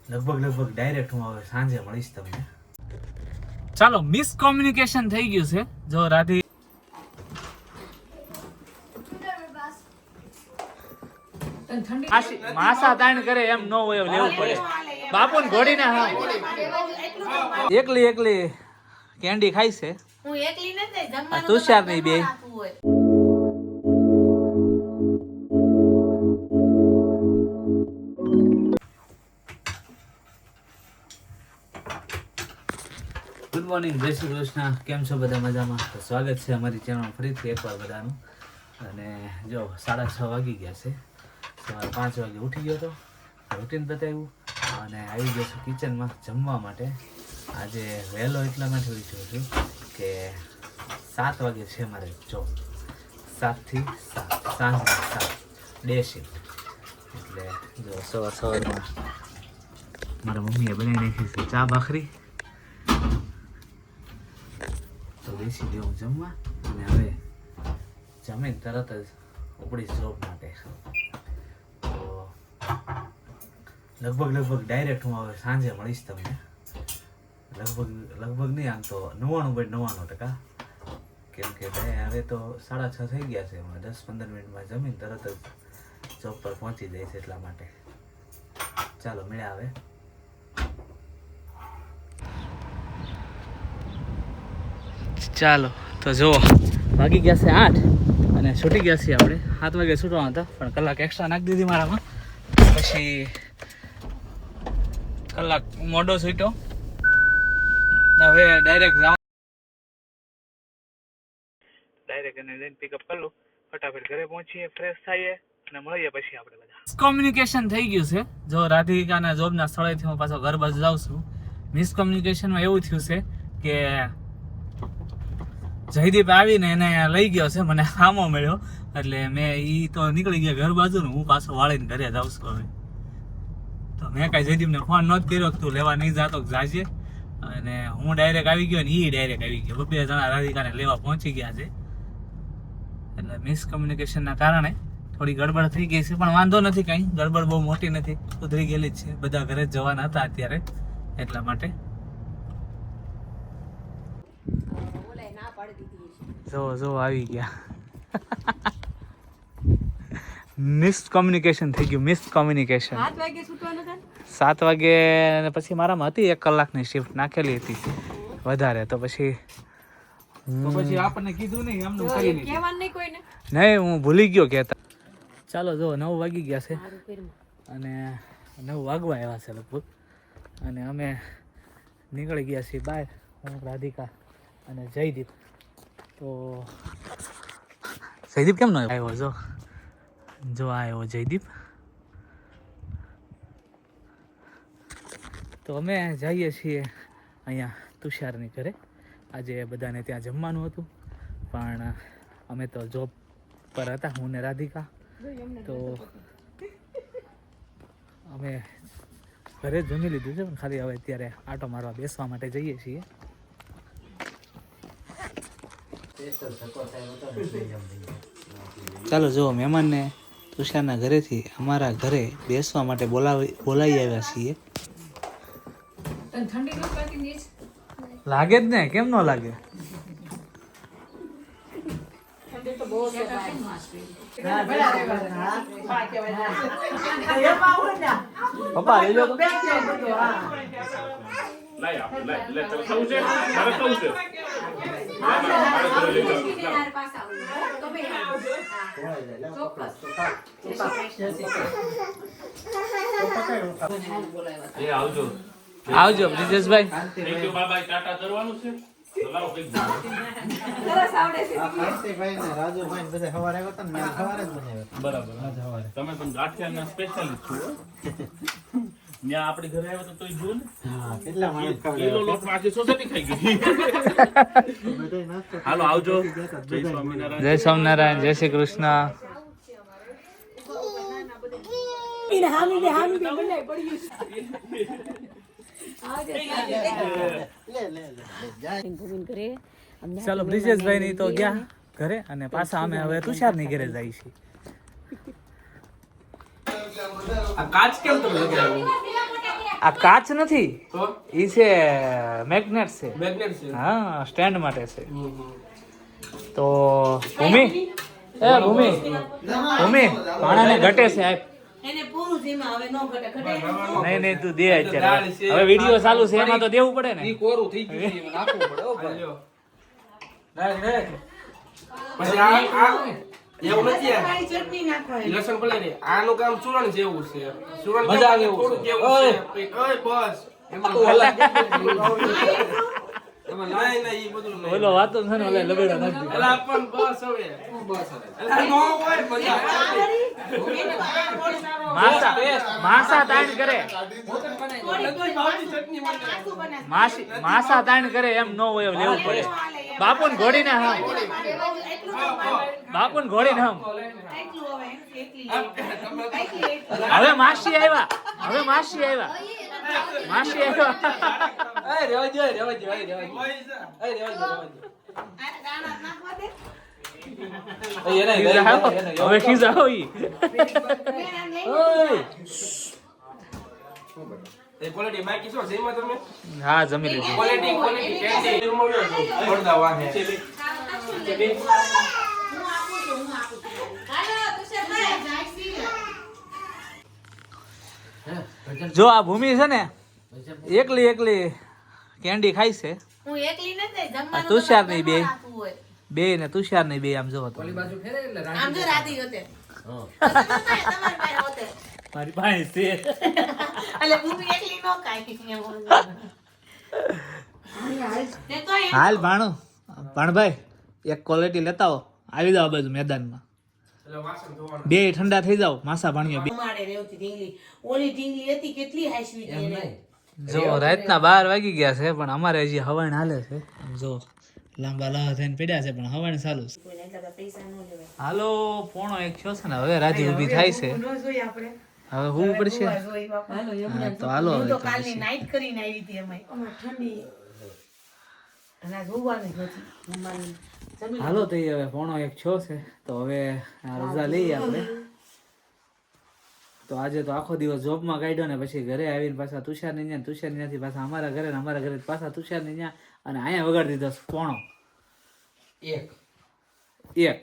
લગભગ ડાયરેક્ટ હું હવે સાંજે મળીશ તમને. ચાલો, મિસકોમ્યુનિકેશન થઈ ગયું છે. જો રાધી માસા તાણ કરે એમ ન હોય લેવું પડે. બાપુ ને ઘોડીને એકલી કેન્ડી ખાઈ છે. હું એકલી નથી જમવાનું તુષાર ની બે. ગુડ મોર્નિંગ, જય શ્રી કૃષ્ણ. કેમ છો બધા? મજામાં? તો સ્વાગત છે અમારી ચેનલ ફરીથી એકવાર બધાનું. અને જો 6:30 વાગી ગયા છે. સવારે 5 વાગે ઉઠી ગયો હતો, રૂટીન બતાવ્યું અને આવી ગયો છું કિચનમાં જમવા માટે. આજે વહેલો એટલા માટે ઉઠ્યો છું કે 7 વાગે છે મારે જો 7 થી 7 સાંજના 7 ડે શિફ્ટ. એટલે જો સવારમાં મારા મમ્મીએ બનાવી નાખી છે ચા ભાખરી. તો બેસી દેવું જમવા અને હવે જમીન તરત જ ઉપડી જોબ માટે. તો લગભગ ડાયરેક્ટ હું હવે સાંજે મળીશ તમને. લગભગ નહીં, આમ તો 99.99%. કેમ કે હવે તો 6:30 થઈ ગયા છે. 10-15 મિનિટમાં જમીન તરત જ જોબ પર પહોંચી જાય છે એટલા માટે. ચાલો મળ્યા હવે. ચાલો તો જુઓ, વાગી ગયા છે 8 અને છૂટી ગયા છીએ આપણે. 7 વાગે છૂટવાના હતા પણ કલાક એક્સ્ટ્રા નાખી દીધી મારામાં. પછી કલાક મોડો છૂટ્યો. હવે ડાયરેક્ટ એને જઈને પિકઅપ કરી લઉં, ફટાફટ ઘરે પહોંચીએ, ફ્રેશ થઈએ અને મળીએ પછી આપણે બધા. મિસકોમ્યુનિકેશન થઈ ગયું છે. જો રાધિકાના જોબના સ્થળેથી હું પાછો ઘર બાજુ જાઉં છું. મિસકોમ્યુનિકેશનમાં એવું થયું છે કે જયદીપ આવીને એને લઈ ગયો છે, મને સામો મળ્યો એટલે ઈ તો નીકળી ગયા ઘર બાજુ ને હું પાછો વાળીને ઘરે જાઉં છું. હવે તો મેં કાંઈ જયદીપને ફોન નહોતો કર્યો કે તું લેવા નહીં જાતો જાજે, અને હું ડાયરેક્ટ આવી ગયો ને ઈ ડાયરેક્ટ આવી ગયો. 2 જણા રાધિકાને લેવા પહોંચી ગયા છે. એટલે મિસકોમ્યુનિકેશનના કારણે થોડી ગડબડ થઈ ગઈ છે, પણ વાંધો નથી, કાંઈ ગડબડ બહુ મોટી નથી, સુધરી ગયેલી જ છે. બધા ઘરે જ જવાના હતા અત્યારે એટલા માટે. જો આવી ગયા. મિસકોમ્યુનિકેશન થઈ ગયું. 7 વાગે અને પછી મારામાં હતી 1 કલાકની શિફ્ટ નાખેલી હતી વધારે. તો પછી આપણને કીધું નહીં, એમનું કરી નહીં, હું ભૂલી ગયો કહેતા. ચાલો જો 9 વાગી ગયા છે અને 9 વાગવા આવ્યા છે લગભગ. અને અમે નીકળી ગયા છીએ બહાર, હું, રાધિકા અને જયદીપ. તો જયદીપ કેમ ન આવ્યો? જો આવ્યો જયદીપ. તો અમે જઈએ છીએ અહીંયા તુષારની ઘરે. આજે બધાને ત્યાં જમવાનું હતું પણ અમે તો જોબ પર હતા, હું ને રાધિકા. તો અમે ઘરે જ જમી લીધું છે પણ ખાલી હવે અત્યારે આટો મારવા બેસવા માટે જઈએ છીએ. ચાલો જુઓ, મહેમાનને તુષારના ઘરેથી અમારા ઘરે બેસવા માટે બોલાવી આવ્યા છીએ. લાગે જ ને, કેમ ન લાગે? પપ્પા લઈ લો તો. આવજો બ્રિજેશભાઈ. આપડે ઘરે આવ્યો તો જો ને કેટલા લોટ આખી સોસાયટી ખાઈ ગઈ. હાલો આવજો. જય સ્વામિનારાયણ. જય સ્વામિનારાયણ. જય શ્રી કૃષ્ણ. ચાલો બ્રિજેશભાઈ ની તો ગયા ઘરે અને પાછા અમે હવે તુષાર ની ઘરે જઈએ છીએ. આ કાચ કેમ તમે લગાવ્યો? આ કાચ નથી, તો ઈ છે મેગ્નેટ છે. મેગ્નેટ છે. હા, સ્ટેન્ડ માટે છે. હમ. તો ભૂમિ, એ ભૂમિ, ભૂમિ, ભાણાને ઘટે છે. આપ. એને પૂરું જીમાં હવે નો ઘટે ઘટે નહીં નહીં, તું દે અત્યારે. હવે વિડીયો ચાલુ છે એમાં તો દેવું પડે ને. ઈ કોરું થઈ ગયું છે, એમાં નાખવું પડે હો ભાઈ. લ્યો. પછી આ એવું નથી આ. કાળી ચટણી નાખવાની લસણ પલાળી આનું કામ ચૂરણ જેવું છે. ચૂરણ મજા આવે એવું થોડું છે. જેવું ઓય. છે. ઓય બસ. એમાં નહીં નહીં ઈ બધું નહીં. ઓલો વાતો છે ને, ઓલે લબેડા નાખી દીધા. એલા પણ બસ હવે. એલા નો હોય મજા આવે. માસા તાણ કરે, ચટણી માસા તાણ કરે એમ ન હોય, એવું લેવું પડે. બાપુને ઘોડીને હમ, બાપુને ઘોડીને હમ. હવે માસી આવ્યા, હવે માસી આવ્યા, માસી આવ્યા. હવે ખીજાવો ઈ. એ ક્વોલિટી બાકી શું જેમાં તમે હા, જમી લીધું. ક્વોલિટી કેન્ડી રૂમમાં પડદા વાહે. જો આ ભૂમિ છે ને, એકલી એકલી કેન્ડી ખાય છે. હું એકલી નથી જમવાનું તો તુષાર ની બે, આપવું હોય. બે ને તુષાર ની બે આમ જોવો તો. આમ જો રાધી હોતે તમારી પાસે હોતે મારી પાસે છે. એટલે ભૂમિ એકલી નો કાઈ ને તો એમ હાલ ભાણું, ભાણભાઈ એક ક્વોલિટી લેતા આવો, આવી જાવ આ બાજુ મેદાનમાં. એટલે વાસણ ધોવાનું. બે ઠંડા થઈ જાવ, માસા ભાણિયો બે. મારે રેવતી ઢીંગલી ઓલી ઢીંગલી હતી કેટલી હાસવી હતી એને જો રાતના 12 વાગી ગયા છે, પણ અમારે હજી હવાણ હાલે છે. આમ જો લાંબા લાંબા થઈને પડ્યા છે, પણ હવાણ ચાલુ છે. કોઈને એટલા બધા પૈસા ન લેવાય હાલો, પોણો 1 થયો છે ને, હવે રાજી ઊભી થાય છે. નો જોઈ આપણે હવે હું પડશે. જોઈ બાપા હા, તો હાલો હું હવે તો તો કાલની પછી. નાઈટ કરીને આવી હતી એમાં ઠંડી અને આ જોવાનું જ નથી જમવાનું જમી હાલો તો ઈ હવે પોણો 1 થયો છે, તો હવે આ રજા લઈએ આપણે. તો આજે તો આખો દિવસ જોબમાં કાઢ્યો ને પછી ઘરે આવીને પાછા તુષારની ત્યાં, તુષારની ત્યાંથી પાછા અમારા ઘરે ને અમારા ઘરે પાછા તુષારની ત્યાં, અને અહીંયા વગાડી દીધો પોણો એક.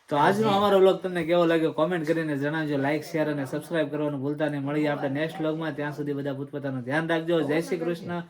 તો આજનો અમારો વ્લોગ તમને કેવો લાગ્યો કોમેન્ટ કરીને જણાવજો. લાઈક, શેર અને સબસ્ક્રાઇબ કરવાનું ભૂલતા નહીં. મળીએ આપણે નેક્સ્ટ વ્લોગમાં. ત્યાં સુધી બધા પોતપોતાનું ધ્યાન રાખજો. જય શ્રી કૃષ્ણ.